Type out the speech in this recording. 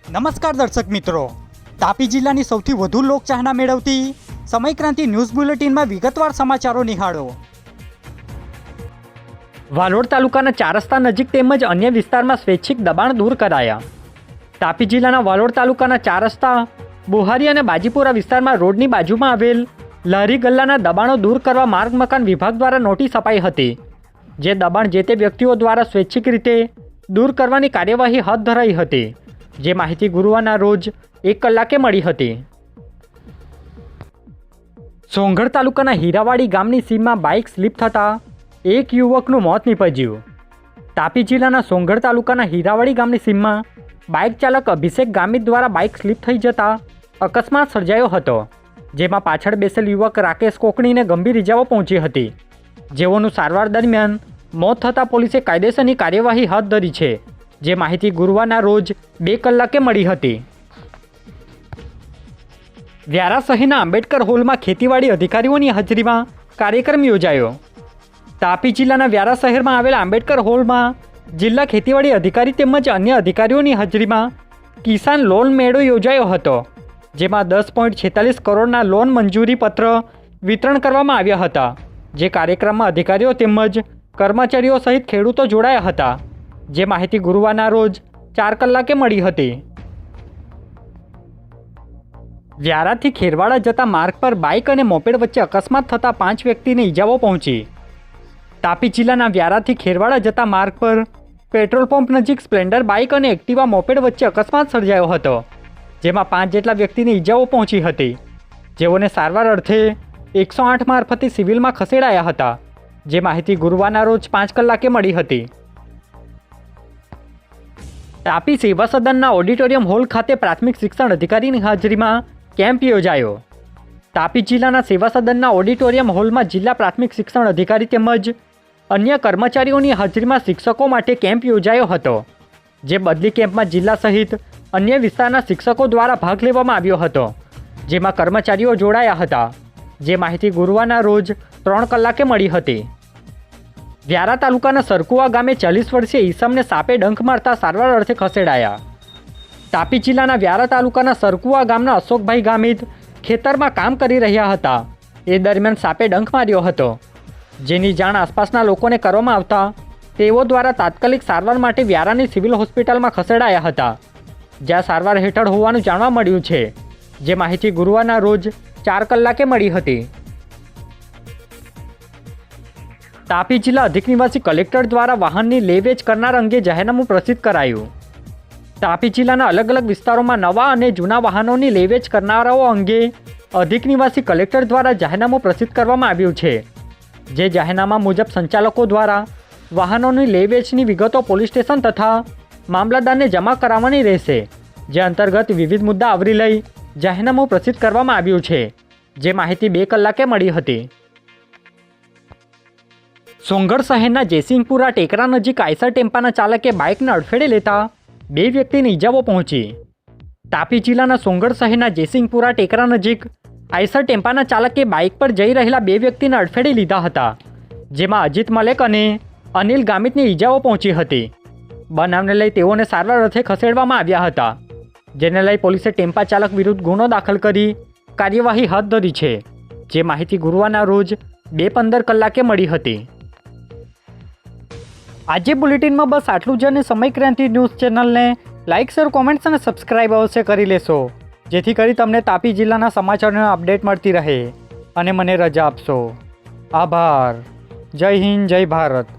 નમસ્કાર દર્શક મિત્રો, તાપી જિલ્લાની સૌથી વધુ લોકચાહના મેળવતી સમયક્રાંતિ ન્યૂઝ બુલેટિનમાં વિગતવાર સમાચારો નિહાળો। વાલોડ તાલુકાના 4 રસ્તા નજીક તેમજ અન્ય વિસ્તારમાં સ્વૈચ્છિક દબાણ દૂર કરાયા। તાપી જિલ્લાના વાલોડ તાલુકાના 4 રસ્તા, બુહારી અને બાજીપુરા વિસ્તારમાં રોડની બાજુમાં આવેલ લારી ગલ્લાના દબાણો દૂર કરવા માર્ગ મકાન વિભાગ દ્વારા નોટિસ અપાઈ હતી, જે દબાણ જે તે વ્યક્તિઓ દ્વારા સ્વૈચ્છિક રીતે દૂર કરવાની કાર્યવાહી હાથ ધરાઈ હતી, જે માહિતી ગુરુવારના રોજ 1 કલાકે મળી હતી। સોંગઢ તાલુકાના હીરાવાડી ગામની સીમમાં બાઇક સ્લીપ થતાં એક યુવકનું મોત નીપજ્યું। તાપી જિલ્લાના સોંગઢ તાલુકાના હીરાવાડી ગામની સીમમાં બાઇક ચાલક અભિષેક ગામિત દ્વારા બાઇક સ્લીપ થઈ જતા અકસ્માત સર્જાયો હતો, જેમાં પાછળ બેસેલ યુવક રાકેશ કોકણીને ગંભીર ઇજાઓ પહોંચી હતી, જેઓનું સારવાર દરમિયાન મોત થતાં પોલીસે કાયદેસરની કાર્યવાહી હાથ ધરી છે, જે માહિતી ગુરુવારના રોજ 2 કલાકે મળી હતી। વ્યારા શહેરના આંબેડકર હોલમાં ખેતીવાડી અધિકારીઓની હાજરીમાં કાર્યક્રમ યોજાયો। તાપી જિલ્લાના વ્યારા શહેરમાં આવેલા આંબેડકર હોલમાં જિલ્લા ખેતીવાડી અધિકારી તેમજ અન્ય અધિકારીઓની હાજરીમાં કિસાન લોન મેળો યોજાયો હતો, જેમાં 10.46 કરોડના લોન મંજૂરી પત્ર વિતરણ કરવામાં આવ્યા હતા, જે કાર્યક્રમમાં અધિકારીઓ તેમજ કર્મચારીઓ સહિત ખેડૂતો જોડાયા હતા, જે માહિતી ગુરુવારના રોજ 4 કલાકે મળી હતી। વ્યારાથી ખેરવાડા જતા માર્ગ પર બાઇક અને મોપેડ વચ્ચે અકસ્માત થતાં 5 વ્યક્તિને ઇજાઓ પહોંચી। તાપી જિલ્લાના વ્યારાથી ખેરવાડા જતા માર્ગ પર પેટ્રોલ પંપ નજીક સ્પ્લેન્ડર બાઇક અને એક્ટિવા મોપેડ વચ્ચે અકસ્માત સર્જાયો હતો, જેમાં 5 જેટલા વ્યક્તિને ઇજાઓ પહોંચી હતી, જેઓને સારવાર અર્થે 108 મારફતે સિવિલમાં ખસેડાયા હતા, જે માહિતી ગુરુવારના રોજ 5 કલાકે મળી હતી। તાપી સેવા સદનના ઓડિટોરિયમ હોલ ખાતે પ્રાથમિક શિક્ષણ અધિકારીની હાજરીમાં કેમ્પ યોજાયો। તાપી જિલ્લાના સેવા સદનના ઓડિટોરિયમ હોલમાં જિલ્લા પ્રાથમિક શિક્ષણ અધિકારી તેમજ અન્ય કર્મચારીઓની હાજરીમાં શિક્ષકો માટે કેમ્પ યોજાયો હતો, જે બદલી કેમ્પમાં જિલ્લા સહિત અન્ય વિસ્તારના શિક્ષકો દ્વારા ભાગ લેવામાં આવ્યો હતો, જેમાં કર્મચારીઓ જોડાયા હતા, જે માહિતી ગુરુવારના રોજ 3 કલાકે મળી હતી। વ્યારા તાલુકાના સરકુવા ગામે 40 વર્ષીય ઈસમને સાપે ડંખ મારતા સારવાર અર્થે ખસેડાયા। તાપી જિલ્લાના વ્યારા તાલુકાના સરકુવા ગામના અશોકભાઈ ગામિત ખેતરમાં કામ કરી રહ્યા હતા, એ દરમિયાન સાપે ડંખ માર્યો હતો, જેની જાણ આસપાસના લોકોને કરવામાં આવતા તેઓ દ્વારા તાત્કાલિક સારવાર માટે વ્યારાની સિવિલ હોસ્પિટલમાં ખસેડાયા હતા, જ્યાં સારવાર હેઠળ હોવાનું જાણવા મળ્યું છે, જે માહિતી ગુરુવારના રોજ 4 કલાકે મળી હતી। તાપી જિલ્લા અધિક નિવાસી કલેક્ટર દ્વારા વાહનની લે વેચ કરનાર અંગે જાહેરનામું પ્રસિદ્ધ કરાયું। તાપી જિલ્લાના અલગ અલગ વિસ્તારોમાં નવા અને જૂના વાહનોની લે વેચ કરનારાઓ અંગે અધિક નિવાસી કલેક્ટર દ્વારા જાહેરનામું પ્રસિદ્ધ કરવામાં આવ્યું છે, જે જાહેરનામા મુજબ સંચાલકો દ્વારા વાહનોની લે વેચની વિગતો પોલીસ સ્ટેશન તથા મામલતદારને જમા કરાવવાની રહેશે, જે અંતર્ગત વિવિધ મુદ્દા આવરી લઈ જાહેરનામું પ્રસિદ્ધ કરવામાં આવ્યું છે, જે માહિતી 2 કલાકે મળી હતી। સોંગઢ શહેરના જયસિંહપુરા ટેકરા નજીક આઈસર ટેમ્પાના ચાલકે બાઇકને અડફેટે લેતા 2 વ્યક્તિને ઇજાઓ પહોંચી। તાપી જિલ્લાના સોંગઢ શહેરના જયસિંહપુરા ટેકરા નજીક આઈસર ટેમ્પાના ચાલકે બાઇક પર જઈ રહેલા 2 વ્યક્તિને અડફેટે લીધા હતા, જેમાં અજીત મલેક અને અનિલ ગામિતની ઇજાઓ પહોંચી હતી। બનાવને લઈ તેઓને સારવાર અર્થે ખસેડવામાં આવ્યા હતા, જેને લઈ પોલીસે ટેમ્પા ચાલક વિરુદ્ધ ગુનો દાખલ કરી કાર્યવાહી હાથ ધરી છે, જે માહિતી ગુરુવારના રોજ 2:15 કલાકે મળી હતી। આજે બુલેટિનમાં બસ આટલું જ, અને સમયક્રાંતિ ન્યૂઝ ચેનલને લાઇક, શેર, કોમેન્ટ્સ અને સબસ્ક્રાઇબ અવશ્ય કરી લેશો, જેથી કરી તમને તાપી જિલ્લાના સમાચારોની અપડેટ મળતી રહે, અને મને રજા આપશો। આભાર। જય હિન્દ, જય ભારત।